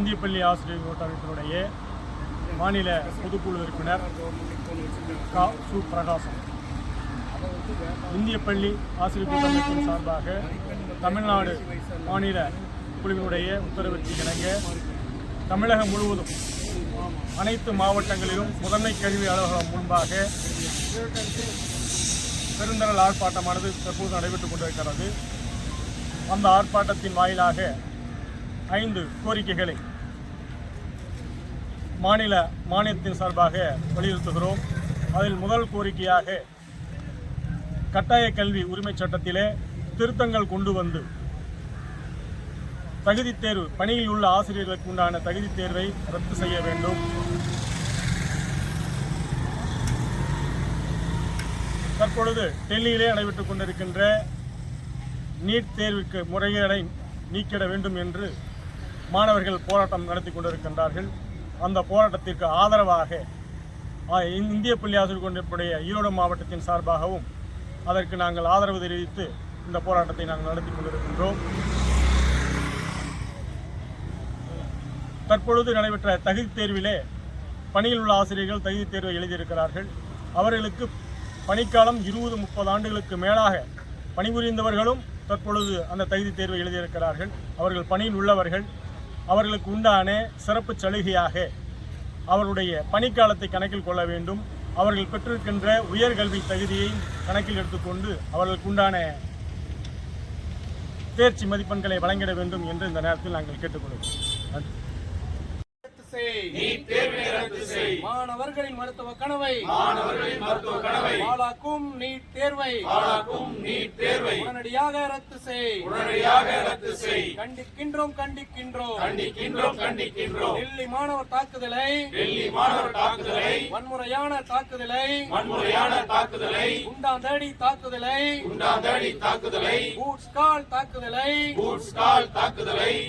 இந்திய பள்ளி ஆசிரியர் கூட்டமைப்பினுடைய மாநில பொதுக்குழு உறுப்பினர் சு பிரகாசம். இந்திய பள்ளி ஆசிரியர் கூட்டமைப்பின் சார்பாக தமிழ்நாடு மாநில குழுவினுடைய உத்தரவிற்கு இணங்க தமிழகம் முழுவதும் அனைத்து மாவட்டங்களிலும் முதன்மை கல்வி அலுவலகம் முன்பாக பெருந்தரல் ஆர்ப்பாட்டமானது தற்போது நடைபெற்றுக் கொண்டிருக்கிறது. அந்த ஆர்ப்பாட்டத்தின் வாயிலாக 5 கோரிக்கைகளை மாநிலத்தின் சார்பாக வலியுறுத்துகிறோம். அதில் முதல் கோரிக்கையாக கட்டாய கல்வி உரிமை சட்டத்திலே திருத்தங்கள் கொண்டு வந்து தகுதித் தேர்வு பணியில் உள்ள ஆசிரியர்களுக்கு உண்டான தகுதித் தேர்வை ரத்து செய்ய வேண்டும். தற்பொழுது டெல்லியிலே நடைபெற்றுக் கொண்டிருக்கின்ற நீட் தேர்விற்கு முறைகேடை நீக்கிட வேண்டும் என்று மாணவர்கள் போராட்டம் நடத்தி கொண்டிருக்கின்றார்கள். அந்த போராட்டத்திற்கு ஆதரவாக இந்திய பள்ளி ஆசிரியர் கூட்டமைப்புடைய ஈரோடு மாவட்டத்தின் சார்பாகவும் அதற்கு நாங்கள் ஆதரவு தெரிவித்து இந்த போராட்டத்தை நாங்கள் நடத்தி கொண்டிருக்கின்றோம். தற்பொழுது நடைபெற்ற தகுதித் தேர்விலே பணியில் உள்ள ஆசிரியர்கள் தகுதித் தேர்வை எழுதியிருக்கிறார்கள். அவர்களுக்கு பணிக்காலம் 20-30 ஆண்டுகளுக்கு மேலாக பணிபுரிந்தவர்களும் தற்பொழுது அந்த தகுதித் தேர்வை எழுதியிருக்கிறார்கள். அவர்கள் பணியில் உள்ளவர்கள். அவர்களுக்கு உண்டான சிறப்பு சலுகையாக அவருடைய பணிக்காலத்தை கணக்கில் கொள்ள வேண்டும். அவர்கள் பெற்றிருக்கின்ற உயர்கல்வி தகுதியை கணக்கில் எடுத்துக்கொண்டு அவர்களுக்கு உண்டான தேர்ச்சி மதிப்பெண்களை வழங்கிட வேண்டும் என்று இந்த நேரத்தில் நாங்கள் கேட்டுக்கொள்கிறோம். மாணவர்களின் மருத்துவ கனவை பாழாக்கும் நீட் தேர்வை உடனடியாக ரத்து செய். கண்டிக்கின்றோம். டெல்லி மாணவர் தாக்குதலை வன்முறையான தாக்குதலை குண்டாந்தடி தாக்குதலை பூட்ஸ் கால் தாக்குதலை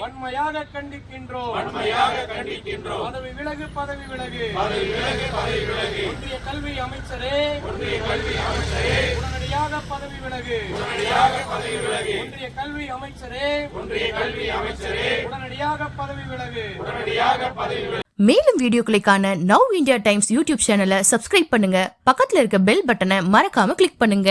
வன்மையாக கண்டிக்கின்றோம். பதவி விலகு. ஒன்றிய கல்வி அமைச்சரே உடனடியாக பதவி விலகு. ஒன்றிய கல்வி அமைச்சரே உடனடியாக பதவி விலகு. மேலும் வீடியோக்களை காண நவ் இந்தியா டைம்ஸ் யூடியூப் சேனலை சப்ஸ்கிரைப் பண்ணுங்க. பக்கத்துல இருக்க பெல் பட்டனை மறக்காம கிளிக் பண்ணுங்க.